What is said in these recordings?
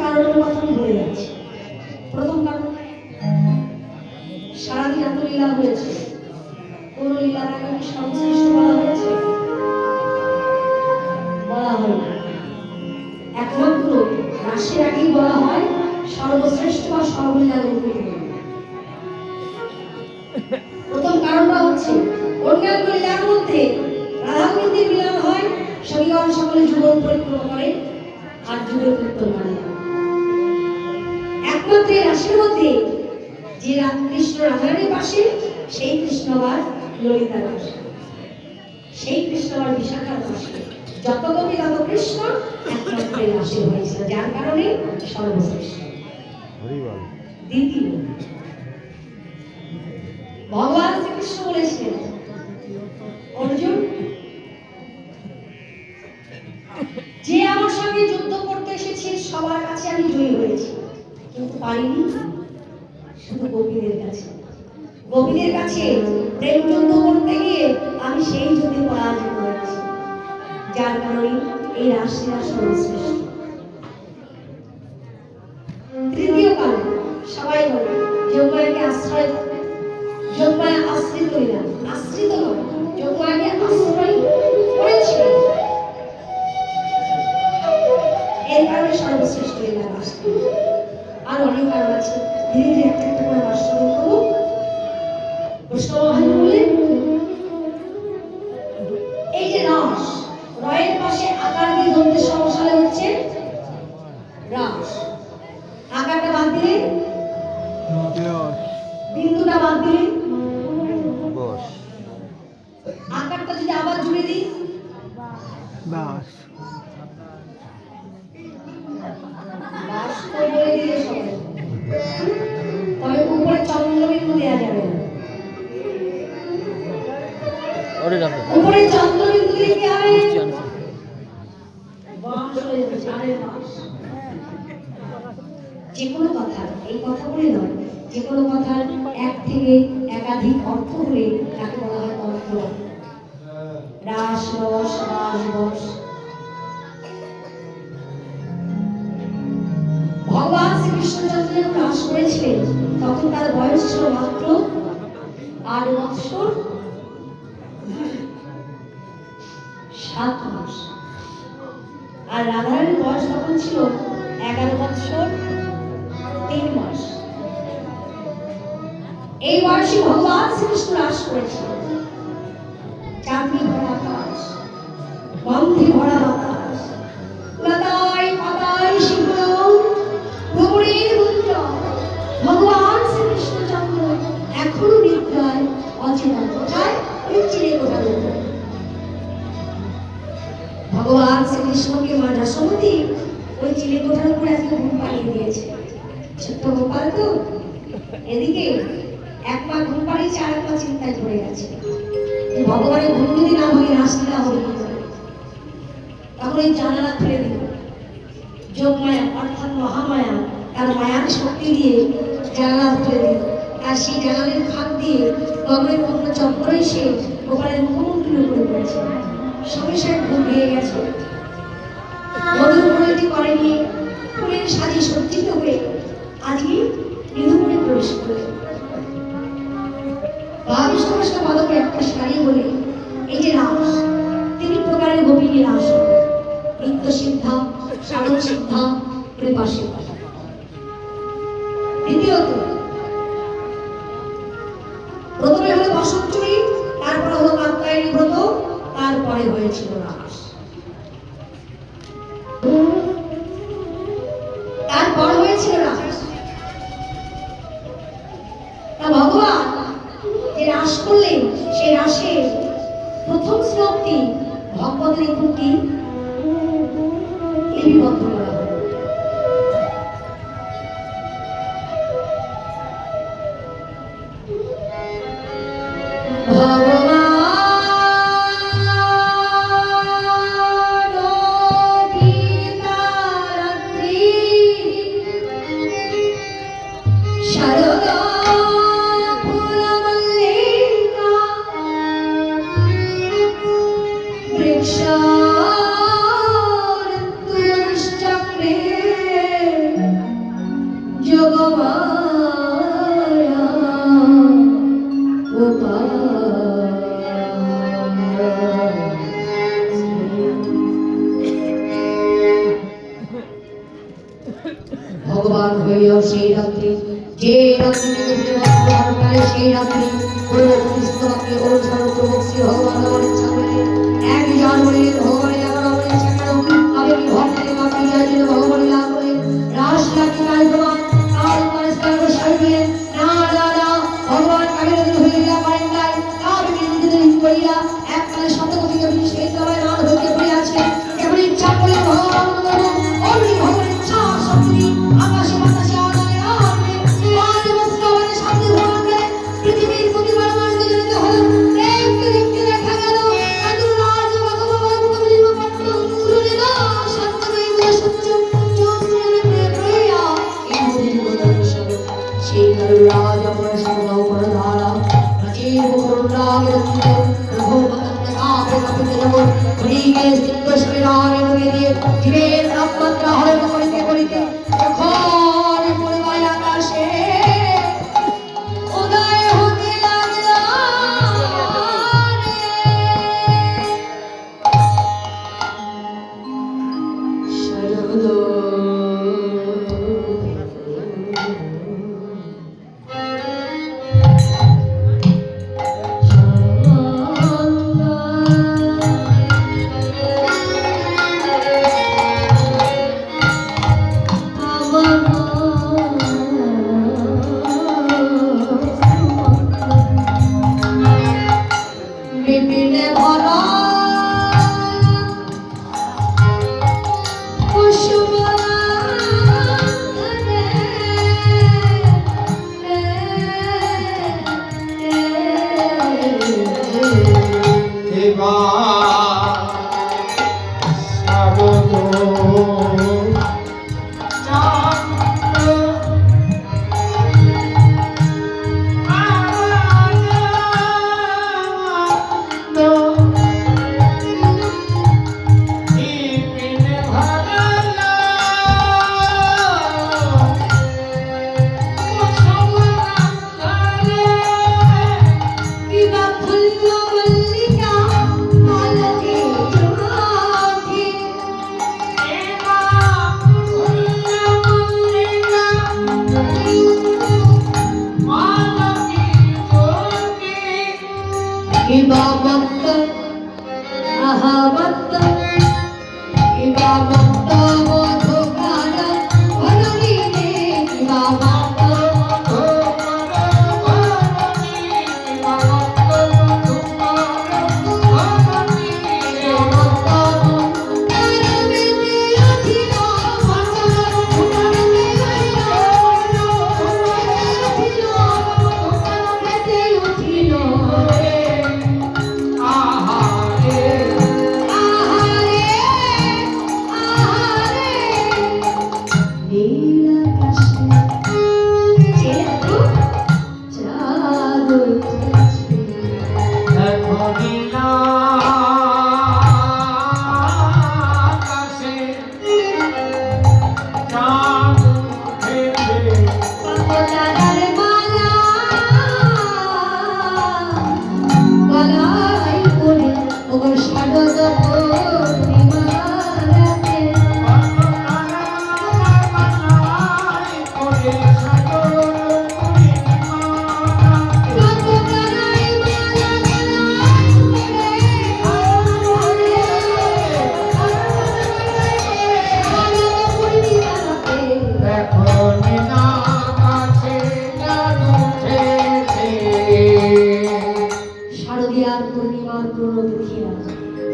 কারণের কথা আমি বলে যাচ্ছি। প্রথম কারণ, সারাদিন এত লীলা হয়েছে, কোন লীলার আগে সর্বশ্রেষ্ঠ বলা হয়েছে? বলা হয়নি। একমাত্র রাসের আগেই বলা হয় সর্বশ্রেষ্ঠ বা সর্বলীলার উপকরণ। প্রথম কারণটা হচ্ছে অন্যান্য লীলার মধ্যে রাধা গোবিন্দের মিলন হয়, সখীগণ সকলে যুগল পরিক্রমা করে আর যুগল কীর্তন করে। একমাত্র রাসের মধ্যে যে কৃষ্ণ রাধারানীর পাশে, সেই কৃষ্ণ আবার ললিতার পাশে, সেই কৃষ্ণ আবার বিশাখার পাশে, যত গোপী তত কৃষ্ণ একমাত্র রাসে হয়েছিল, যার কারণে সর্বশ্রেষ্ঠ। দ্বিতীয়, ভগবান শ্রীকৃষ্ণ বলেছিলেন, অর্জুন, যে আমার সঙ্গে যুদ্ধ করতে এসেছে সবার কাছে আমি জয়ী হয়েছি, কিন্তু পারিনি শুধু গোপীদের কাছে। গোপীদের কাছে প্রেম যুদ্ধ করতে গিয়ে আমি সেই যুদ্ধে পরাজয় করেছি, যার কারণে এই রাসলীলা সর্বশ্রেষ্ঠ। তৃতীয় কারণ, সবাই বলে যোগমায়াকে আশ্রয়, যোগমায়া আশ্রিত লীলা, আশ্রিত নয়, যোগমায়াকে আশ্রয় করেছিল, এর কারণে সর্বশ্রেষ্ঠ লীলা রাস। আর অনেক কারণ আছে, ধীরে ধীরে একটা একটা করে বাস শুরু করবো। প্রশ্ন বললেন, এই যে রাস, রয়ের পাশে আকার দিয়ে ধরতে সমস্যা হচ্ছে রাস, আকারটা বাদ দিলে, বিন্দুটা বাদ দিলে, আকারটা যদি আবার জুড়ে দিই, বাস তো বলে দিলে সবাই, তবে উপরে চন্দ্রবিন্দু দেওয়া যাবে না। উপরে চন্দ্রবিন্দু দিলে কি হবে? যে কোনো কথা, এই কথা বলে নয়, যে কোনো কথার এক থেকে একাধিক অর্থ হলে তাকে বলা হয় অর্থ। রাস, রস, রাস, রস। ভগবান শ্রীকৃষ্ণ যখন রাস করেছিলেন তখন তার বয়স ছিল মাত্র 8 বৎসর 7 মাস, আর রাধারানীর বয়স তখন ছিল 11 বৎসর 3 মাস। এই বয়সে ভগবান শ্রীকৃষ্ণ রাস করেছিলেন। চাঁদনি ভরা আকাশ, গন্ধে ভরা বাতাস, লতায় পাতায় শিখর, ভ্রমণের গুঞ্জন, ভগবান শ্রীকৃষ্ণচন্দ্র এখনো নিদ্রায় অচেতন। কোথায়? ওই চিড়ে কোঠার উপর। ভগবান শ্রীকৃষ্ণকে মা যশোমতী ওই চিড়ে কোঠার উপর আজকে ঘুম পাড়িয়ে দিয়েছে। ছোট্ট গোপাল তো, এদিকে এক পা ঘুম পাড়িয়েছে, আর এক পা চিন্তায় পড়ে গেছে, ভগবানের ঘুম যদি না ভাঙে রাসলীলা হবে কি করে। তখন ওই জানালা খুলে দিল, যোগমায়া অর্থাৎ মহামায়া তার মায়ার শক্তি দিয়ে জানালা খুলে দিল, আর সেই জানালের ফাঁক দিয়ে গগনের পূর্ণ চক্র এসে গোপালের মুখমন্ত্রীর উপরে পড়েছে। সঙ্গে সঙ্গে ঘুম ভেঙে গেছে। মধুর প্রণতি করেনি, ফুলের সাজে সজ্জিত হয়ে আজকে নিধুমনে প্রবেশ করলেন। ভাবিষ্ট পদকে একটা শাড়ি বলে, এই যে রাস, 3 প্রকারের গোপিনী রাস, নৃত্য সিদ্ধা, সাধন সিদ্ধা, কৃপা সিদ্ধা। দ্বিতীয়ত, প্রথমে হলো বসন্তচূড়ী, তারপরে হলো কাত্যায়নী ব্রত, তারপরে হয়েছিল রাস। তারপর হয়েছিল রাস। তা ভগবান যে রাস করলেন, সেই রাসের প্রথম শ্লোকটি ভগবতের একটি লিপিবদ্ধ করা হয়। ভগবান হইও সেই রাত্রি, যে রাত্রি সেই রাত্রি তোমাকে অনুসরণ করবো শ্রী ভগবান আমার ইচ্ছা করে এক জন বলিলেন ভগবানের আমার ইচ্ছা কেন আমি কি ভক্তের মাকে জন্য ভগবানের লাভ করে রাস লাগি নাই তোমার কাল করে স্তর সারিলেন না না না ভগবান কাবিরাদের হইয়া পারেন নাই কাল কিন্তু করিয়া এককালে শতকোটিকে বিশেষ তলায় নাল হইতে পড়ে আছে কেবল ইচ্ছা করে ভগবান অমনি ভগবানের ইচ্ছা শক্তি আকাশে বাতাসে আদায় আনবে আজ বস্ত্রবাদে সাথে ভগবানকে পৃথিবীর প্রতিবার মানুষকে জানিতে হল দেখতে দেখতে দেখা গেল কাজুর রাজ ভগবান কবির পত্র তুলে না শান্ত হইবে সত্য চোখে প্রিয়া এই জীবনের সবে সেই কাজুর রাজ আমার সঙ্গে উপর ধারা রাজীব করুণাগ রক্ষিত রঘুপতন কাপে কাপিতে যেমন হরিকে সিদ্ধ স্মিরানে মুখে দিয়ে জীবের তাপমাত্রা হরণ করিতে করিতে যখন পূর্বায় আকাশে উদয় হতে লাগল শরদ বিপিনে ভরা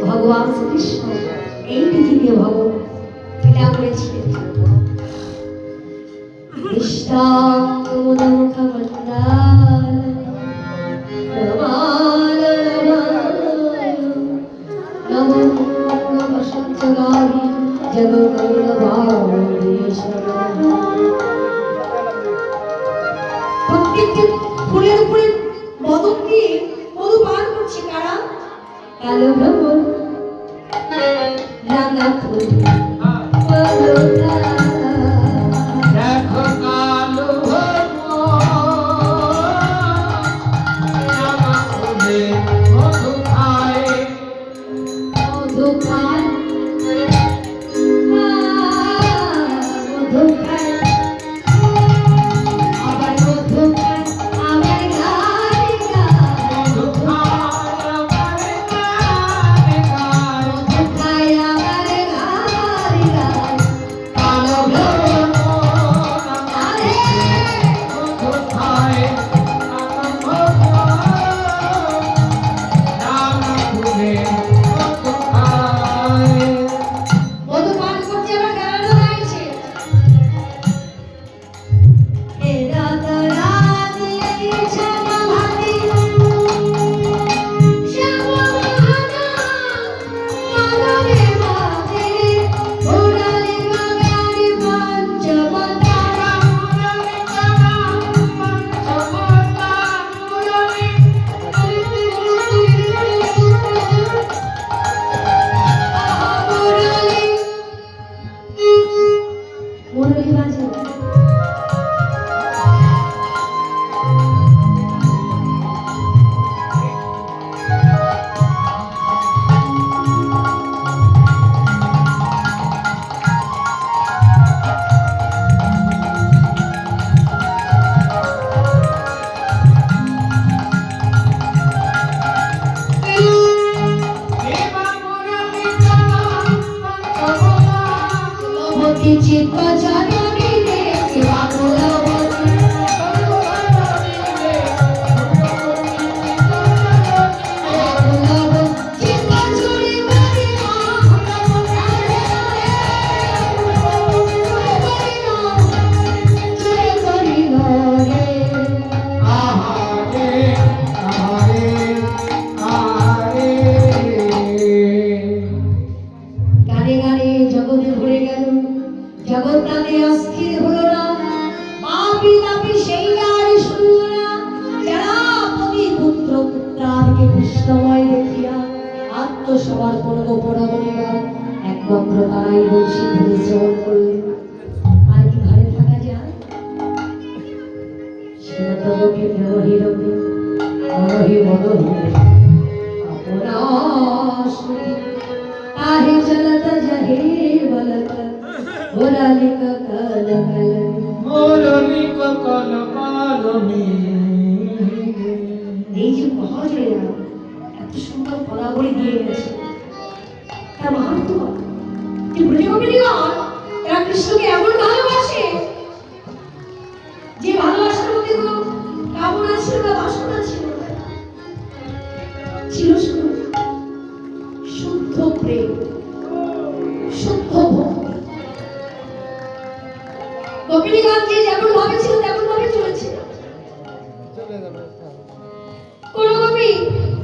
ভগবান শ্রীকৃষ্ণ এই পৃথিবীতে ভগবান লীলা করেছিলেন প্রত্যেকটি ফুলের উপরে মদন দিয়ে মধু পান করছে কারা কালো ভ্রমণ রাঙা ফুল কোটি চিত্ত জননী রে বাকুলবতী জগৎ নামে অস্থির হলো না, পাপী তাপী সেই আর শুনল না, যারা পতি পুত্র পুত্রাদিকে কৃষ্ণময় দেখিয়া আত্মসমর্পণ গোপনাবলীরা একমাত্র তারাই বংশী ধরে শ্রবণ করলেন। আর কি ঘরে থাকা যায়? শ্রীমতকে দেবহিরবে মনহি মনহি अपना आहे चलत जहे बलत मुरलिक कल कालमी। এই যে মহাজয়েরা এত সুন্দর ফলাবলী দিয়ে গেছে, তার মাহাত্ম্য যে ব্রজগোপিনীগণ এরা কৃষ্ণকে এমন ভালোবাসে যে ভালোবাসার মধ্যে কোনো কামনা ছিল না, বাসনা ছিল না, ছিল শুধু শুদ্ধ প্রেম, শুদ্ধ ভক্তি। গোপিনীগণ যে যেমন ভাবে ছিল তেমন ভাবে চলেছিল। কোন গোপী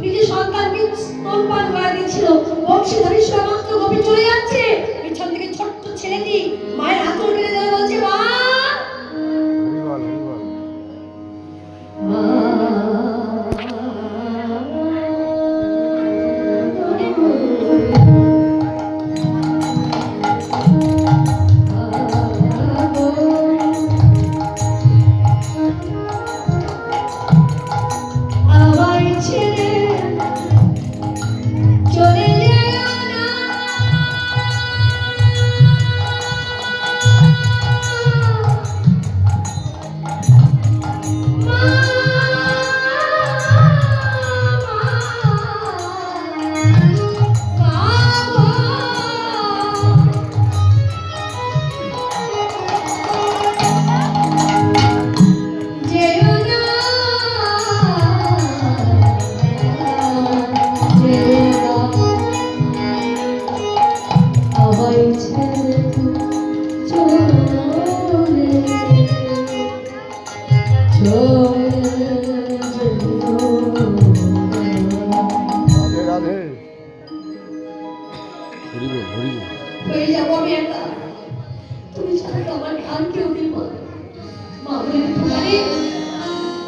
নিজের সন্তানকে স্তনপান করা দিয়েছিল, বংশীধারী সমস্ত গোপী চলে যাচ্ছে, পিছন থেকে ছোট্ট ছেলেটি মায়ের আঁচল কেড়ে ধরে বলছে, মা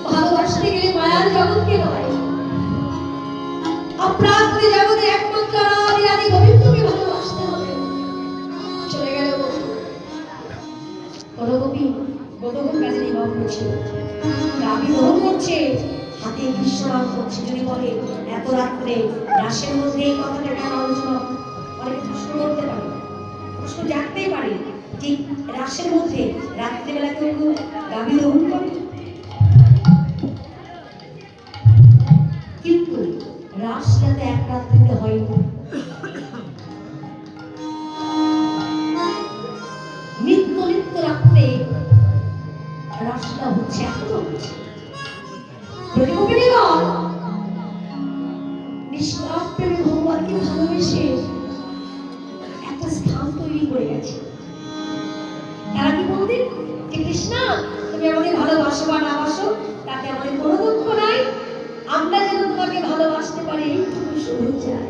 ভালোবাসতে গেলে মায়ার জগৎকে নয়, অপ্রাকৃত জগতে একমাত্র আদি গোবিন্দকে ভালোবাসতে হবে। চলে গেল গোপী গোপন কাজে নিমগ্ন ছিল, গাভী দহন করছে, হাতে কৃষ্ণনাম করছে। যদি বলে এত রাত্রে রাসের মধ্যে এই কথাটা কেন আলোচনা, অনেকে প্রশ্ন করতে পারে, প্রশ্ন জানতেই পারে যে রাসের মধ্যে রাত্রিবেলা কেউ গাভী দহন করে। কিন্তু রাসটাতে এক রাত্রিতে হয়নি, নিত্য নিত্য রাত্রে রাসটা হচ্ছে, এখনো হচ্ছে। ব্রজগোপিনীগণ নিষ্কাম প্রেমে ভগবানকে ভালোবেসে একটা স্থান তৈরি করে গেছে। তারা কি বলতেন যে কৃষ্ণ তুমি আমাদের ভালোবাসো বা না বাসো তাতে আমাদের কোনো দুঃখ নাই, আমরা যেন তোমাকে ভালোবাসতে পারি এইটুকু শুধু চাই।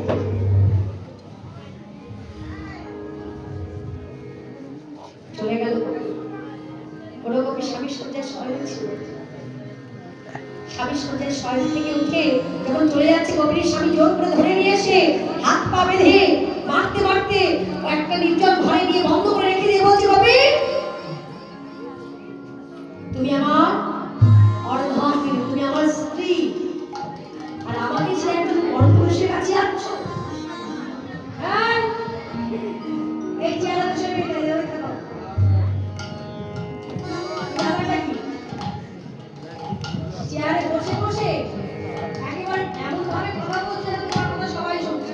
চলে গেল কোনো গোপী স্বামী সজ্জায় শয়ন ছিল। স্বামী সজ্জায় শয়ন থেকে উঠে যখন চলে যাচ্ছে, গোপীর স্বামী জোর করে ধরে নিয়ে এসে হাত পা বেঁধে মারতে মারতে একটা নির্জন ঘরে নিয়ে বন্ধ করে রেখে দিয়ে বলছে, গোপী তুমি আমার অর্ধাঙ্গিনী, তুমি আমার স্ত্রী, আর আমাকে ছেড়ে একজন পরপুরুষের কাছে যাচ্ছ। এই চেহারা বসে চেয়ারে বসে বসে একেবারে এমন ভাবে কথা বলছে তোমার কথা সবাই শুনছে।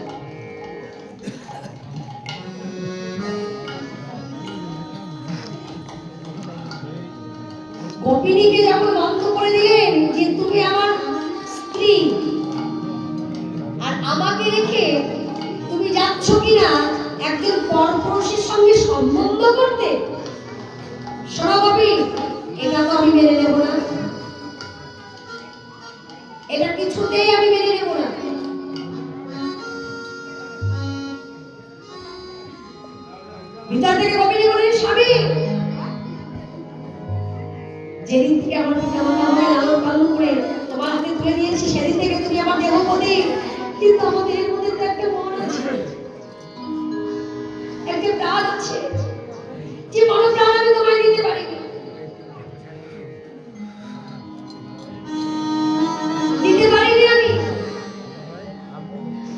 গোপিনীকে যখন বন্ধ করে দিলেন যে তুমি আমার স্ত্রী, আর আমাকে রেখে তুমি যাচ্ছ কিনা একজন পরপুরুষের সঙ্গে সম্বন্ধ করতে, শোনো গোপী, এটা তো আমি মেনে নেব না, এটা কিছুতেই আমি মেনে নেব না। ভিতর থেকে গোপিনী বলেন, স্বামী, যেদিন থেকে আমার পিতা মাতা আমায় লালন পালন করে তোমার হাতে তুলে দিয়েছি, সেদিন থেকে তুমি আমার দেহপতি, কিন্তু আমার দেহের মধ্যে তো একটা মন আছে, একটা প্রাণ আছে, যে মন প্রাণ আমি তোমায় দিতে পারিনি, দিতে পারিনি আমি।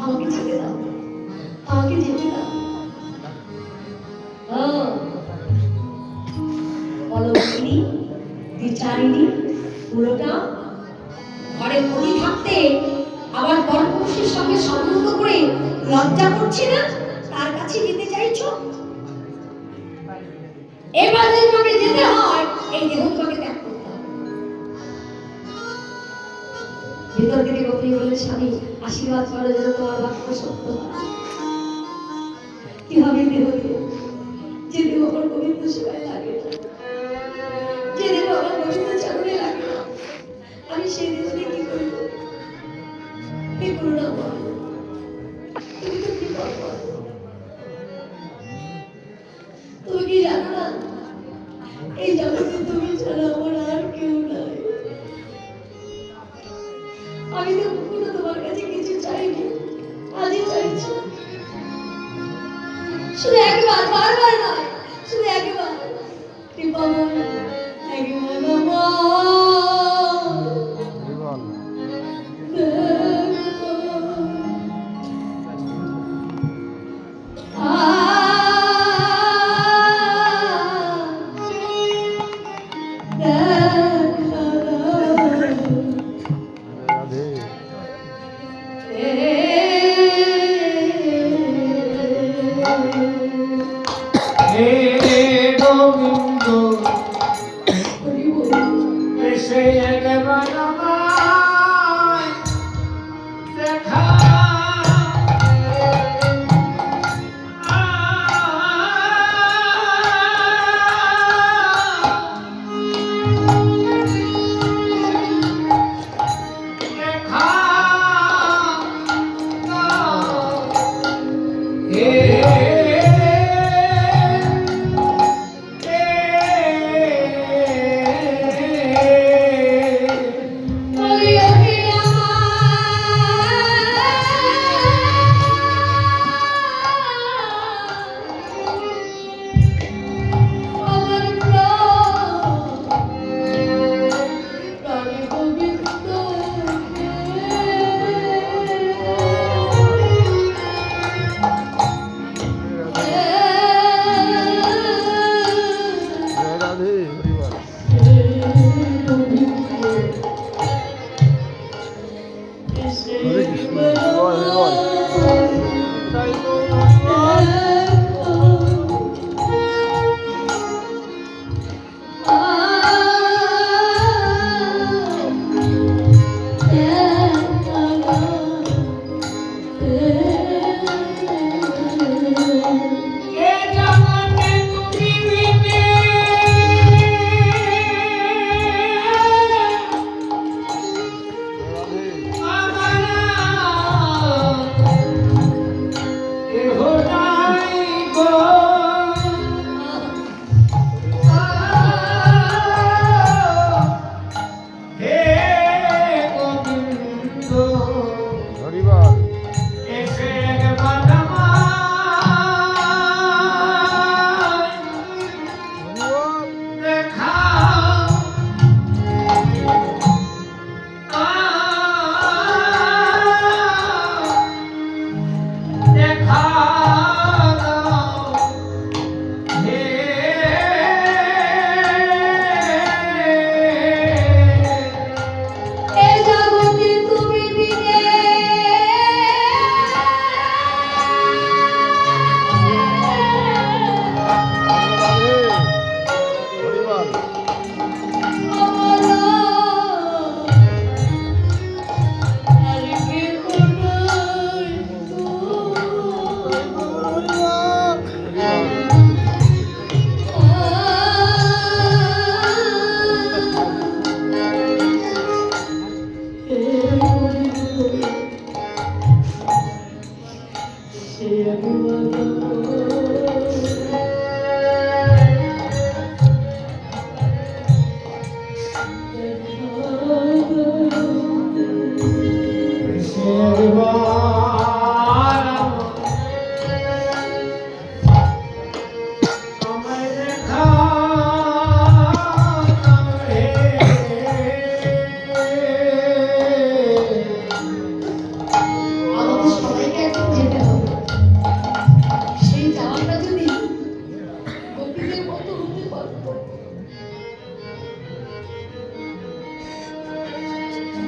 আমাকে যেতে দাও, আমাকে যেতে দাও। অলৌকিনী, বিচারিণী, পুরোটা ঘরে পড়ে থাকতে আবার পরপুরুষের সঙ্গে সম্বন্ধ করে লজ্জা করছে না, তার কাছে যেতে চাইছো? এবার যদি তোমাকে যেতে হয়, এই দেহ তোমাকে ত্যাগ করতে হবে। ভিতর থেকে গোপী বলে, স্বামী, আশীর্বাদ করে যেন তোমার বাক্য সত্য হয়। কি হবে দেহ দিয়ে? যে দেহ আমার গোবিন্দ সেবায় লাগে না, যে দেহ আমার গোবিন্দ চরণে লাগে না, আমি সেই দেহ দিয়ে কি করব? হে করুণাময়, তুমি তো কৃপাময়। তুমি কি জানো না, এই জগতে তুমি ছাড়া আমার আর কেউ নাই। আমি তো কখনো তোমার কাছে কিছু চাইনি, আজই চাইছি, শুধু একবার, বারবার নয়, শুধু একবার। কৃপাময়, একবার বাবা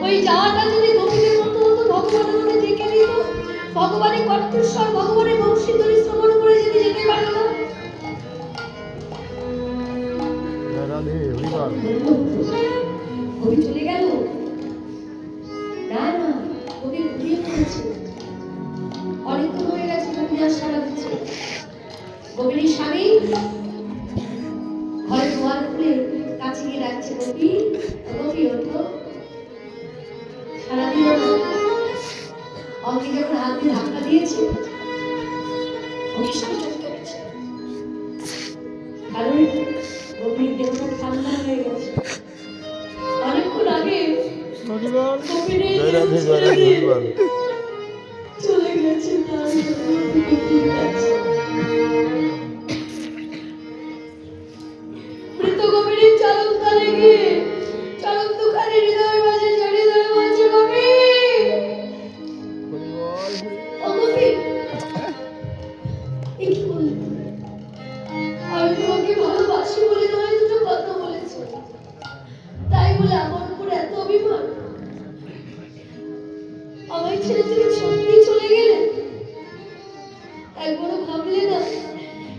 ওই যাওয়াটা যদি গোপীদের মতো হতো, ভগবান আমাকে ডেকে নিত, ভগবানের কণ্ঠস্বর, ভগবানের বংশীধ্বনি শ্রবণ করে যদি যেতে পারতাম। কবি চলে গেল? না না, কবি ঘুরিয়ে পড়েছে। অনেকক্ষণ হয়ে গেছে, কবি আর সারা দিচ্ছে। কবির স্বামী ঘরে দুয়ার খুলে কাছে গিয়ে ডাকছে, কবি কবি ওঠো। সারা দিল না। অঙ্কে যখন হাত দিয়ে ধাক্কা দিয়েছে, কারণ গভীর দেহটা ঠান্ডা হয়ে গেছে। অনেকক্ষণ আগে চলে গেছে। মৃত গভীরের চরম তলে গিয়ে চরম দুঃখানে হৃদয় মাঝে জড়িয়ে ধরে বলছে, গভীর ও গভীর, এ কি বললি? আমি তোমাকে ভালোবাসি বলে তোমায় দুটো কথা বলেছি, তাই বলে আমার উপর এত অভিমান? আমায় ছেড়ে তুমি সত্যি চলে গেলে? একবারও ভাবলে না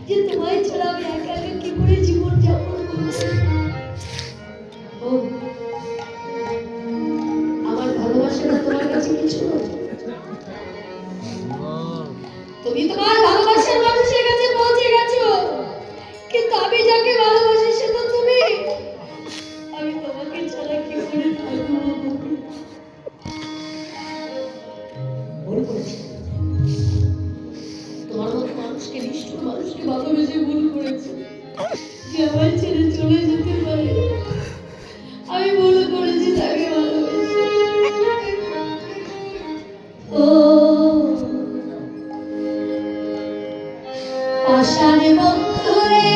যে তোমায় ছাড়া আমি একা একা কি করে জীবন যাপন করব? আমার ভালোবাসাটা তোমার কাছে কিছু নয়। তুমি তোমার ভালোবাসার মানুষের কাছে পৌঁছে গেছো, কিন্তু আমি যাকে ভালোবাসি সে তো তুমি। আমি তোমাকে ছাড়া কি করে থাকবো? ভুল করেছি, তোমার মতো মানুষকে, নিষ্ঠুর মানুষকে ভালোবেসে ভুল করেছি। যে আমায় ছেড়ে চলে যেতে পারে, আমি ভুল করেছি তাকে ভালোবেসে। ও পাষাণে বন্ধুরে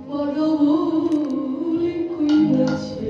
বড় ভুল করেছে।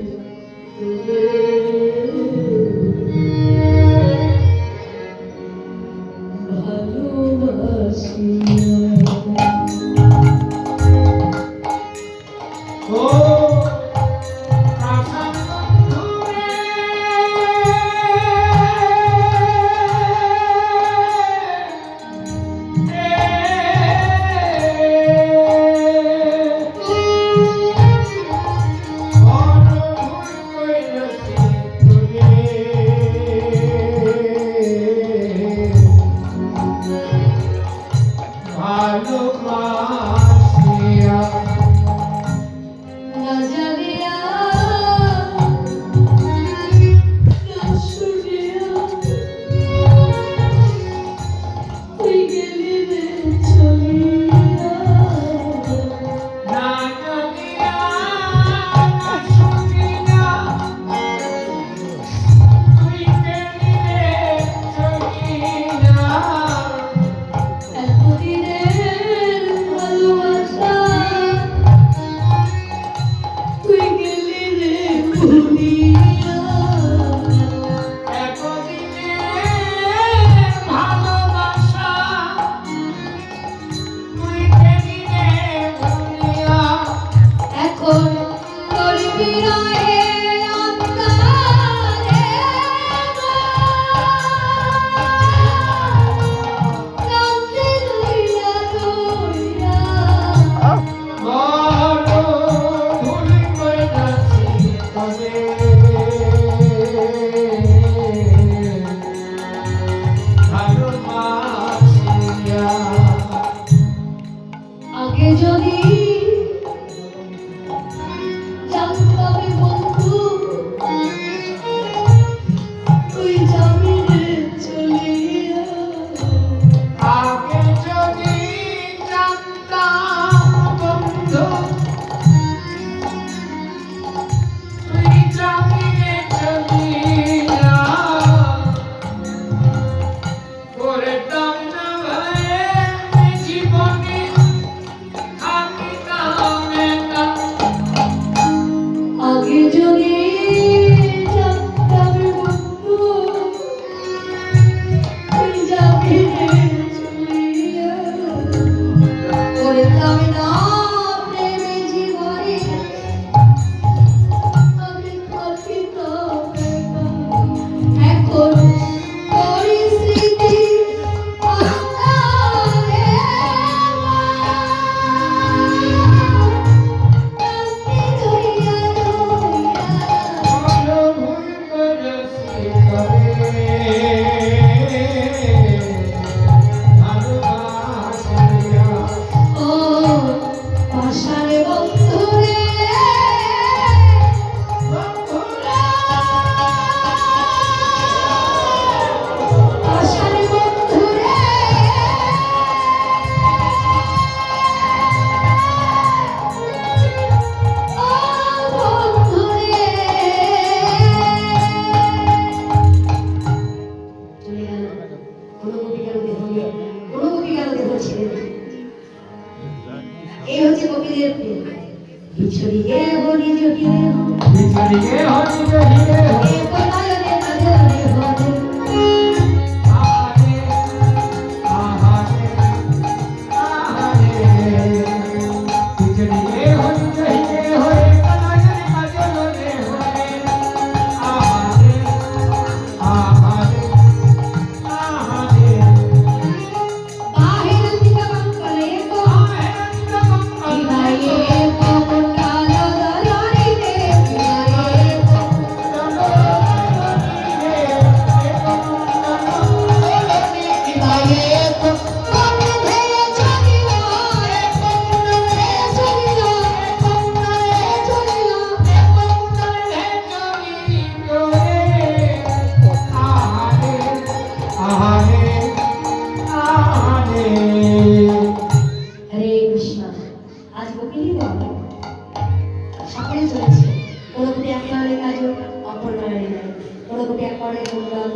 নন্দগোপী একবারে মন্ডল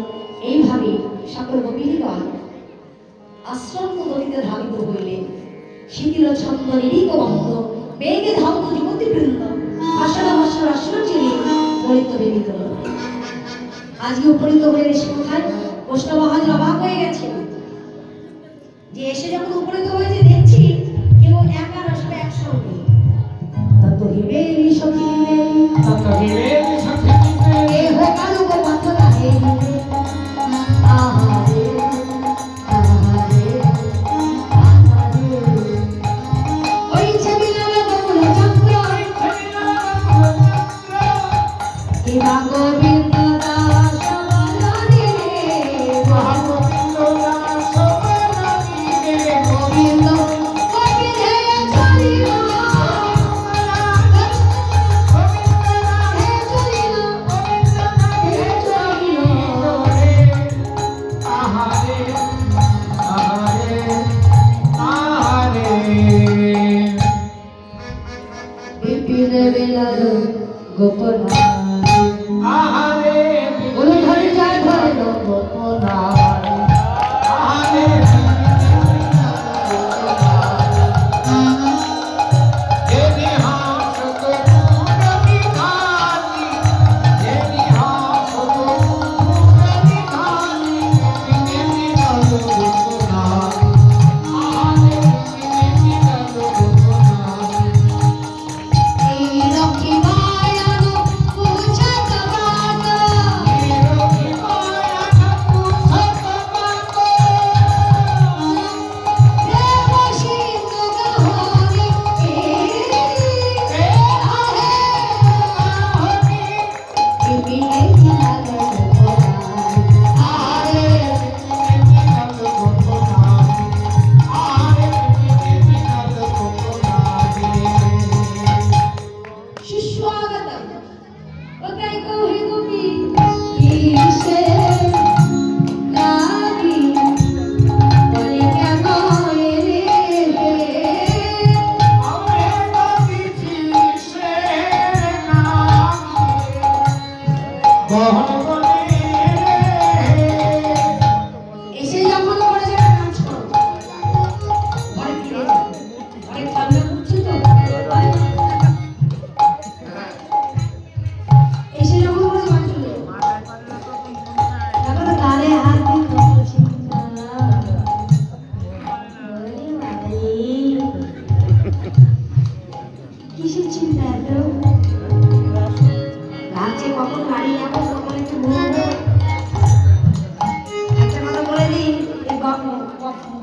এইভাবে সকল গোপীগণ আশ্রম গতিতে ধাবিত হইলেন। শিথিল ছন্দ নিরিক বন্ধ বেগে ধাবত যুবতী বৃন্দ আষাঢ় মাসের আসর চিনি গলিত বেরিত। আজকে উপনীত হয়ে এসে কোথায় বৈষ্ণব মহাজন অবাক হয়ে গেছে যে এসে যখন উপনীত হয়েছে দেখছি কেউ একা না, সবাই একসঙ্গে। তত হিমেলি সখী এ হোকালু গো পথ গাহে আহারে আহারে আহারে ওই ছবিলা বকুল চক্র এ গোবিন্দ দাস মহারানী গোবিন্দ দাস মহারানী গোবিন্দ গোবিন্দে চলিল গোপনা আহারে বলে ধরে যায় ধরে গোপনা আহারে দেবী হাস তো পুরনি খানি দেবী হাস তো পুরনি খানি দেবী হাস তো গোপনা আহারে দেবী হাস তো গোপনা এই লক্ষ্মী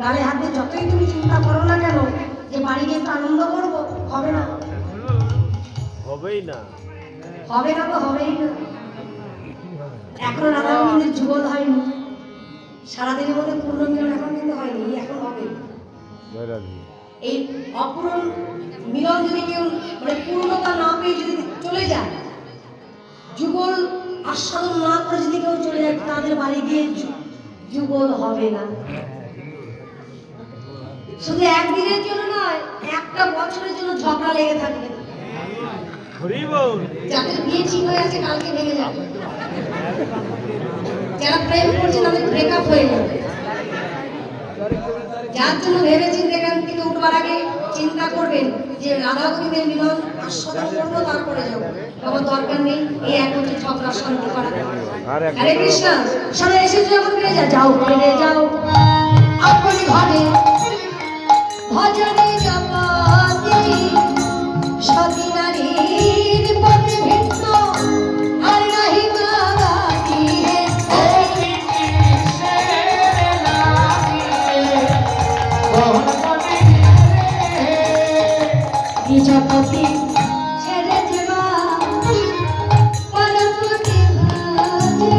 গালে হাতে যতই তুমি চিন্তা করো না কেন যে বাড়ি গিয়ে একটু আনন্দ করবো, হবে না, হবেই না, হবে না তো হবেই না। এখনো রাধা গোবিন্দের যুগল হয়নি, সারাদিনের মধ্যে পূর্ণ মিলন এখন কিন্তু হয়নি, এখন হবে। এই অপূরণ মিলন যদি কেউ মানে পূর্ণতা না পেয়ে যদি চলে যায়, যুগল আস্বাদন না করে যদি কেউ চলে যায়, তাদের বাড়ি গিয়ে যুগল হবে না। শুধু একদিনের জন্য নয়, একটা বছরের জন্য ঝগড়া লেগে থাকবে। যাদের বিয়ে ঠিক হয়ে আছে কালকে ভেঙে যাবে, যারা প্রেম করছে তাদের ব্রেকআপ হয়ে যাবে। যার জন্য ভেবে চিন্তে এখান থেকে উঠবার আগে চিন্তা করবেন যে রাধা গোবিন্দের মিলন আস্বাদন করবো, তারপরে যাবো। আমার দরকার নেই এই এক হচ্ছে ঝগড়া শান্তি করা। হরে কৃষ্ণ, সবাই এসেছে যখন ফিরে যাও, ফিরে যাও আপনি ঘরে। ভজনে জপতি সতী নারীর পতি ভিন্ন আর নাহি মাগাতি জপতি ছেড়ে যাবা পরপতি ভাজে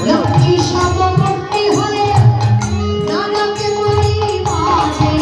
লক্ষ্মী সমমূর্তি হলে নানকে পরিবারে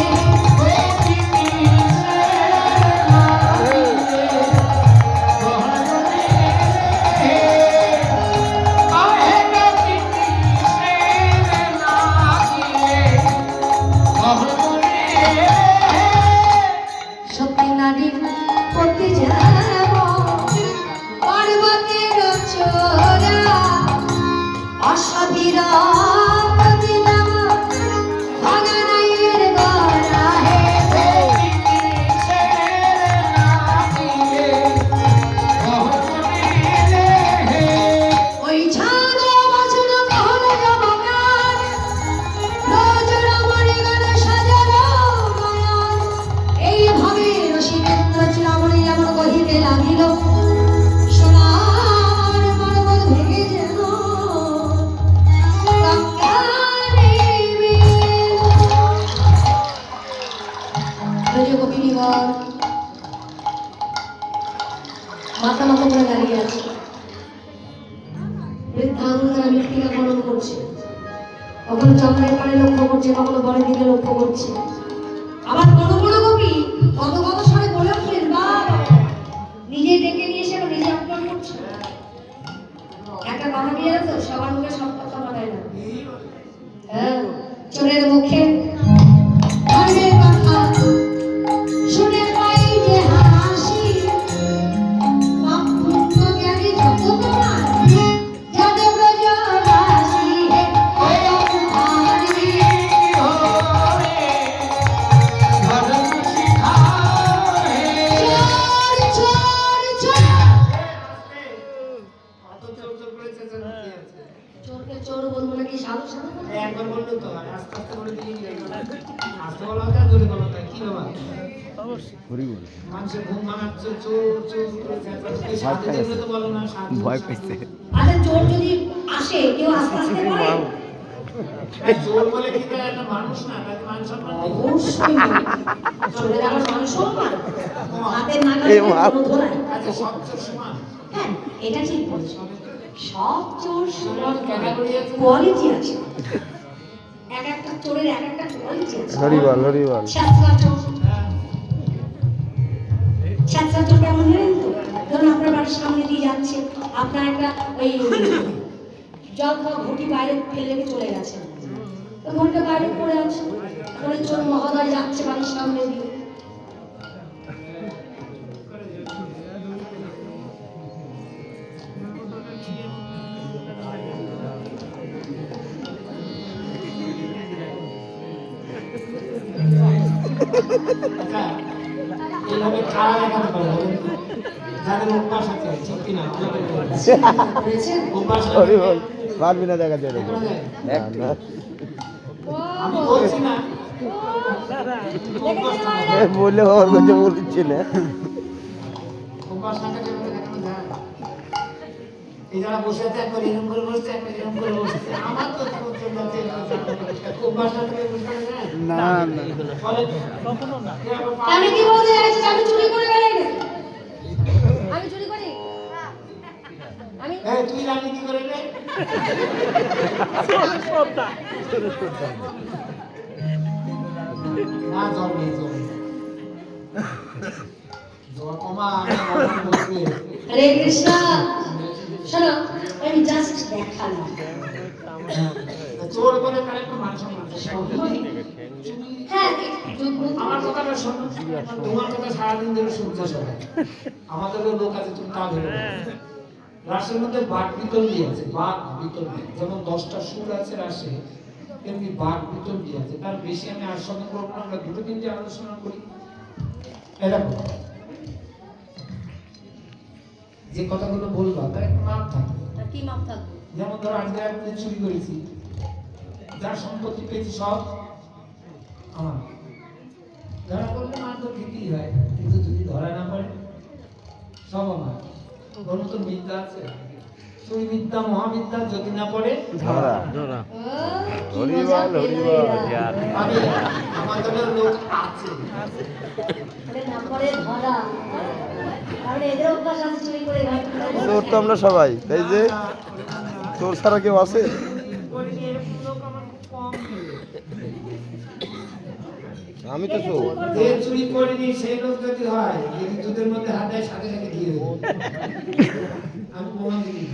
বৃদ্ধাঙ্গরা মৃত্তিকা খনন করছে, কখনো চন্দ্রের পাড়ে লক্ষ্য করছে, কখনো বনের দিকে লক্ষ্য করছে। আবার কোনো কোনো কবি কত কত স্বরে বলে উঠলেন, বাবা নিজে ডেকে নিয়ে এসে আবার নিজে আপলোড করছে। একটা কথা কি জানো তো, সবার মুখে সব কথা মানায় না। হ্যাঁ, চোরের মুখে ধর্মের কথা শুনে পাই যে হাসি, পাপ পুণ্য জ্ঞানী যত তোমার যাদের ব্রজবাসী, হে অবধারী চোরকে চোর বলবো নাকি সাধু সাধু বলবো? একবার বললো তো, আর আস্তে আস্তে বলে দিলেই আস্তে বলা হতো আর জোরে বলা হতো, কি বাবা? মানুষের ঘুম ভাঙাচ্ছে, চোর চোর করে চেঁচাচ্ছে। এই সাধুদেরগুলো তো বলো না, সাধু, ভয় সাধু। পেয়েছে। আচ্ছা চোর যদি আসে কেউ আস্তে আস্তে করে? আর চোর বলে কি তার একটা মানুষ না, তাকে মান সম্মান নেই। অবশ্যই নয়। চোরের আবার মান সম্মান, হাতের নাগালে এ মা। কোনো ধরায়। আচ্ছা, সব চোর সমান। হ্যাঁ, এটা ঠিক বলছো। সব চোর সমান ক্যাটাগরি আছে। কোয়ালিটি আছে, এক একটা চোরের এক একটা কোয়ালিটি আছে। হরিবল হরিবল। ছাত্রা চোর, হ্যাঁ, ছাত্রা চোর কেমন জানেন তো? ধরুন আপনার বাড়ির সামনে দিয়ে যাচ্ছে, আপনার একটা ওই জল খাওয়া ঘুটি বাইরে ফেলে রেখে চলে গেছে, তো ঘুটিটা বাইরে পড়ে আছে, পরে চোর মহোদয় যাচ্ছে বাড়ির সামনে দিয়ে, আচ্ছা, এইভাবে কারা দেখাতে পারে বলুন তো? যাদের অভ্যাস আছে, ঠিক কিনা? আমাকে বলুন। বুঝেছেন? অভ্যাস আছে। হরিবল। পারবি না দেখা যায় এখনো দেয়? না। আমি বলছি না। অভ্যাস না। বললে ওর কাছে বলছি না। অভ্যাস না থাকলে এভাবে দেখানো যায়? এই যারা বসে আছে, একবার এরকম করে বসছে, একবার এরকম করে বসছে। আমার তো চোখ যাচ্ছে, অভ্যাস না থাকলে বুঝতে পারে না? না না। বলে, এ আবার পা- আমি কি বলতে চাইছি, আমি চুরি করে বেড়াই না, আমি চুরি করি, আমি এই, তুই জানি কি করে রে? না, জ্বর নেই, জ্বর নেই। জ্বর কমা, আমি অমন বলবে। হরে কৃষ্ণ। শোনো, আমি জাস্ট দেখালাম। চোর বলে তার একটু মান সম্মান আছে। হ্যাঁ, যোগ্য। আমার কথাটা শোনো, তোমার কথা সারাদিন ধরে শুনতে সবাই। আমাদেরও লোক আছে, তুমি তা ধরে নাও। রাসের মধ্যে বাঘ বিতণ্ডী আছে, বাঘ বিতণ্ডী। যেমন 10টা সুর আছে রাসে, তেমনি বাঘ বিতণ্ডী আছে। তার বেশি আমি আস্বাদন করবো না, আমরা দুটো তিনটে আলোচনা করি। এরকম যে কথাগুলো বলবা তার একটা মাপ থাকবে। আর কি মাপ থাকবে? যেমন ধরো আজকে আমি চুরি করেছি, যার সম্পত্তি পেয়েছি সব আমার। ধরা পড়লে মার তো খেতেই হয়, কিন্তু যদি ধরা না পড়ে সব আমার। কোনো তো বিদ্যা আছে, চুরি বিদ্যা মহাবিদ্যা, যদি না পড়ে ধরা। কি মজা হরিবল পেলো হরিবল। এরা। আমি আমাদের লোক আছে। আরে না পড়ে ধরা, কারণ এদের অভ্যাস আছে চুরি করে ঘর থেকে চোর তো আমরা সবাই, তাই যে চোর ছাড়া কেউ আছে? করিনি, এরকম লোক আমার খুব কম। আমি তো চোর। যে চুরি করেনি সেই লোক যদি হয়, যদি দুধের মধ্যে হাত দেয় সাথে সাথে দিয়ে দেবে। আমি প্রমাণ দিই।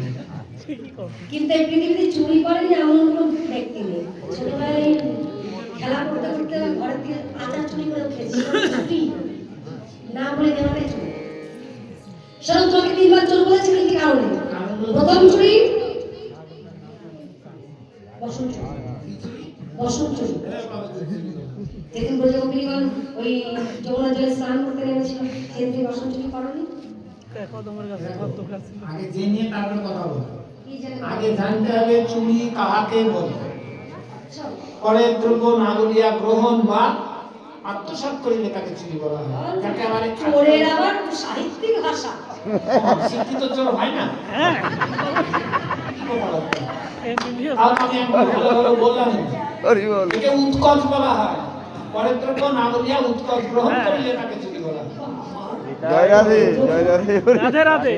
কিন্তু এই পৃথিবীতে চুরি করেনি এমন কোনো ব্যক্তি নেই। ছোটবেলায় খেলা করতে করতে ঘরের থেকে আচার চুরি করে খেয়েছি, চুরি না বলে দেওয়াটাই চুরি। শরৎ তোমাকে 3বার চোর বলেছে কি কারণে? প্রথম চুরি বসন চুরি, বসন চুরি। যেদিন ব্রজগোপীগণ ওই যমুনা জলে স্নান করতে নেমেছিল, সেদিন বসন চুরি করনি? আগে জেনে তারপরে কথা বলো। কি জানে? আগে জানতে হবে চুরি কাহাকে বলে। আচ্ছা, পরের দ্রব্য না বলিয়া গ্রহণ বা আত্মসাৎ করিলে তাকে চুরি বলা হয়। যাকে আবার চোরের আবার সাহিত্যিক ভাষা। শিক্ষিত চোর হয় না। কি বলা হয়? আর আমি একবার ভালোভাবে বললাম, হরিবল। একে উৎকচ বলা হয়। পরের দ্রব্য না বলিয়া উৎকচ গ্রহণ করিলে তাকে চুরি বলা হয়। জয় রাধে জয় রাধে। রাধে রাধে।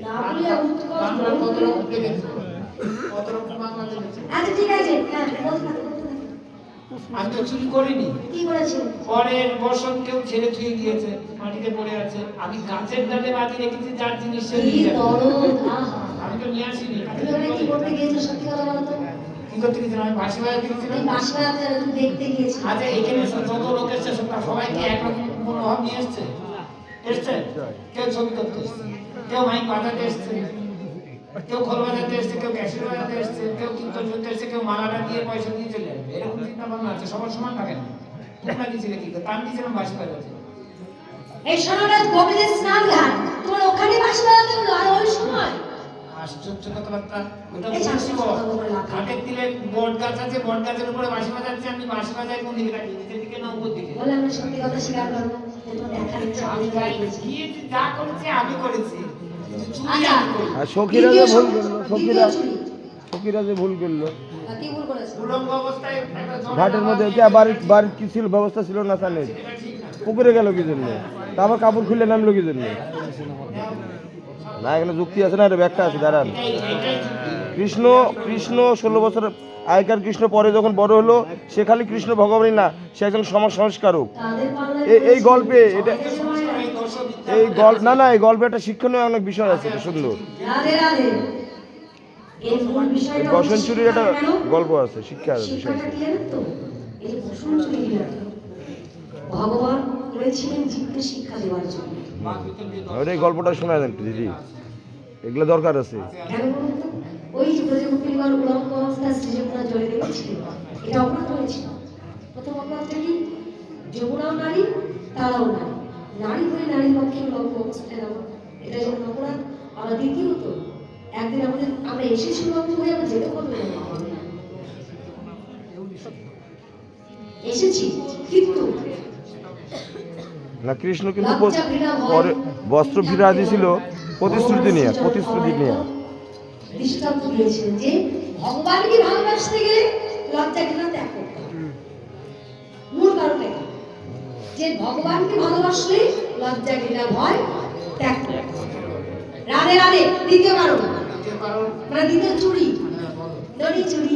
না বলিয়া উৎকট আমরা কত রকম দেখেছি। কত রকম বাংলা জেনেছে। আচ্ছা ঠিক আছে, হ্যাঁ বলতে থাকো, বলতে থাকো। আমি তো চুরি করিনি। কি করেছেন? পরের বসন কেউ ছেড়ে থুয়ে গিয়েছে, মাটিতে পড়ে আছে, আমি গাছের ডালে বাঁধি রেখেছি, যার জিনিস সে কি নিয়ে যাবে। দরদ, আহা। আমি তো নিয়ে আসিনি। তুমি ওখানে কি করতে গিয়েছো সত্যি কথা বলো তো? কি করতে গেছিলাম? আমি বাঁশি বাজাতে তুমি গেছিলাম। বাঁশি বাজাতে আর তুমি দেখতে গিয়েছিলে। আচ্ছা এখানে যত লোক এসছে সবাই কি একরকম মনোভাব নিয়ে এসছে? এসছে? কেউ ছবি করতে এসছে, কেউ মাইক বাজাতে এসছে, কেউ খোল বাজাতে এসছে, কেউ ক্যাসেট বাজাতে এসছে, কেউ কীর্তন শুনতে এসছে, কেউ মালাটা দিয়ে পয়সা দিয়ে চলে যাবে। এরকম চিন্তা ভাবনা আছে, সবার সমান থাকে না। তোমরা গেছিলে কি করতে? আমি গেছিলাম বাঁশি বাজাতে। এই সোনাটা গোবিন্দের স্নান ঘাট, তোমার ওখানে বাঁশি বাজাতে হলো আর ওই সময়? আশ্চর্য কথাবার্তা। ওটা এই বলছি আশ্চর্য কথা বলে লাভ নেই। ঘাটের দিলে বট গাছ আছে, বট গাছের উপরে বাঁশি বাজাচ্ছে, আমি বাঁশি বাজাই কোন দিকে থাকি, নিচের দিকে না উপর দিকে? বলে আমরা সত্যি কথা স্বীকার করবো, যে তোমার দেখার ইচ্ছা আমি আমি যাই করেছি। গিয়েছি, যা করেছি আমি করেছি। চুরি আচ্ছা, আমি করি। আর সখীরা যে ভুল করলো, দ্বিতীয় চুরি। সখীরা যে ভুল করলো কি ভুল করেছে? উলঙ্গ অবস্থায় একটা জলের ঘাটের মধ্যে আওয়াজ কে বাড়ির কি ছিল, ব্যবস্থা ছিল না সানের, এটা ঠিক না। পুকুরে গেল কি জন্য, তা আবার কাপড় খুলে নামলো কি জন্য? না এখানে যুক্তি আছে না, এটা ব্যাখ্যা আছে, দাঁড়ান। এইটাই যুক্তি। কৃষ্ণ 16 বছর আগেকার কৃষ্ণ পরে যখন বড় হলো, সে খালি কৃষ্ণ ভগবানই না, সে একজন সমাজ সংস্কারক। তাদের পাল্লায় এই গল্পে এটা এই দর্শ বিদ্যা এই গল্প না এই গল্পে একটা শিক্ষণীয় অনেক বিষয় আছে, এটা সুন্দর। রাধে রাধে। এই মূল বিষয়টা বসন চুরির একটা কেন? গল্প আছে, শিক্ষার বিষয় শিক্ষাটা আছে। কি জানেন তো? এই যে বসন চুরি ভগবান করেছিলেন জীবকে শিক্ষা দেওয়ার জন্য। ওই এই গল্পটা শোনা দেন দিদি, এগুলো দরকার আছে। কেন বলুন তো? ওই যে প্রজাপতিবার উলঙ্গ অবস্থা সৃজনরা জড়িত হয়েছিল, এটা অপরাধ হয়েছিল। প্রথম অপরাধটা কি? যমুনাও নারী, তারাও নারী, নারী হয়ে নারীর পক্ষে উলঙ্গ অবস্থায় দেওয়া, এটা যেমন অপরাধ। আর দ্বিতীয়ত, একদিন আমরা এসেছি উলঙ্গ হয়ে, আমরা যেতে পারবো না, এসেছি কিন্তু না কৃষ্ণ কিন্তু পরে বস্ত্র ফিরা দিয়েছিল প্রতিশ্রুতি নিয়ে, দৃষ্টান্ত দিয়েছিলেন যে ভগবানকে ভালোবাসতে গেলে লজ্জা ঘৃণা ত্যাগ করতে হবে। মূল কারণ এটা যে ভগবানকে ভালোবাসলে লজ্জা ঘৃণা ভয় ত্যাগ করতে হবে। রাধে রাধে। দ্বিতীয় কারণ মানে দ্বিতীয় চুরি, দড়ি চুরি।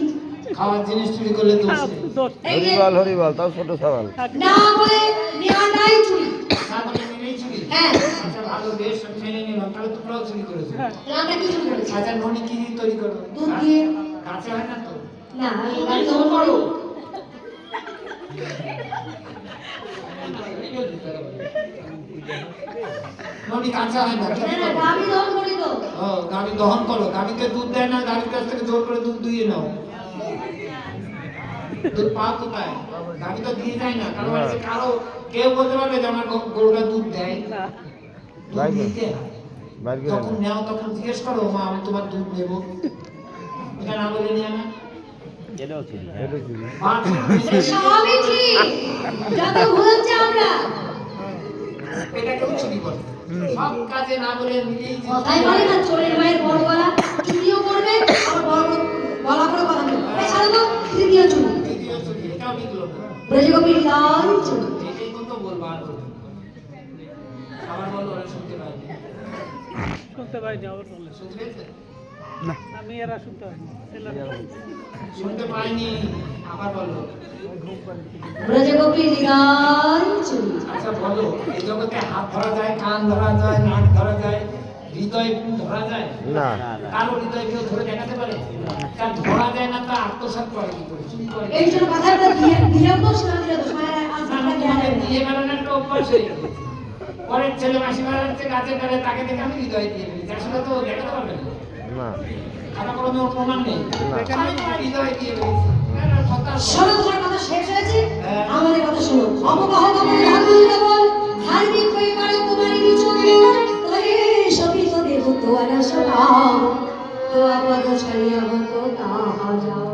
খাওয়ার জিনিস চুরি করলে দোষ নেই। এই যে হরিবাল তাও ছোট সওয়াল। না বলে নেওয়াটাই চুরি। না বলে মেনেই চুরি। হ্যাঁ, আচ্ছা ভালো, বেশ মেনে নিলাম, তাহলে তোমরাও চুরি করেছো। তাহলে আমরা কি চুরি করেছি? আচ্ছা ননি কি দিয়ে তৈরি করো? দুধ দিয়ে। কাঁচা হয় না তো? না, তুমি দোল করো। ননি কাঁচা হয় না, কি না, করো? গাভী দহন করি তো। ও, গাভী দহন করো। গাভীকে দুধ দেয় না, গাভীর কাছ থেকে জোর করে দুধ দুইয়ে নাও। দুধ পাও কোথায়? গাভী তো দিয়ে যায় না, কারণ হচ্ছে কেউ বলতে পারবে যে আমার গরুটা দুধ দেয়? দুধ বাইরে। দিতে হয়। বাইরে গেলে যখন নেও তখন জিজ্ঞেস করো, মা আমি তোমার দুধ নেবো, এটা না বলে নিয়ে না। এটাও ছিল। মাছ সবই ঠিক, যত ভুল হচ্ছে আমরা। এটা কেউ চুরি করে, সব কাজে না বলে নিজেই কথাই বলে না, চোরের মায়ের বড় গলা, চুরিও করবে, আবার বড় গলা করে কথা বলবে। এই ছাড়ো তো, তৃতীয় চুরি। দ্বিতীয় চুরি, এটাও নিকলো না। ব্রজগোপীর লাল চুরি। এটাই তো বলবো, আর বলবো না। আবার বলো, ওরা শুনতে পাইনি। শুনতে পাইনি, আবার বলে। শুনতে পেয়েছে? আমি এরা শুনতে পাইনি, ছেলেরা শুনতে পাইনি, আবার বলো। ব্রজগোপীর লাল চুরি। আচ্ছা বলো, এই জগতে হাত ধরা যায়, কান ধরা যায়, নাক ধরা যায়, হৃদয় ধরা যায়? না কারো হৃদয় কেউ ধরে দেখাতে পারে? তার ধরা যায় না, তা আত্মসাৎ করে কি করে? চুরি করে। এই জন্য কথাটা দিলেও তো শোনা দিলে তো শোনা যায়, আজ আমরা জ্ঞান আমাদের নেই। দিয়ে বেড়ানোর একটা অভ্যাস হয়ে গেছে। পরের ছেলে মাসি বেড়াচ্ছে গাছের ডালে, তাকে দেখে আমি হৃদয় দিয়ে ফেলেছি। আসলে তো দেখাতে পারবে না, না খাতা কলমে ওর প্রমাণ নেই। না। আমি তোমার হৃদয় দিয়ে ফেলেছি। না, না, কথা শোনো, তোমার কথা শেষ হয়েছে, হ্যাঁ। আমাদের কথা শোনো। অবগাহ কবল ঢাকুল কেবল, ধার্মিক হয়ে পারে তোমারই নিচুকে, তহে শোভিত দেব তোয়ারা সভা, তো আপাদ ছাড়িয়া বন্ধ তাহা যাও।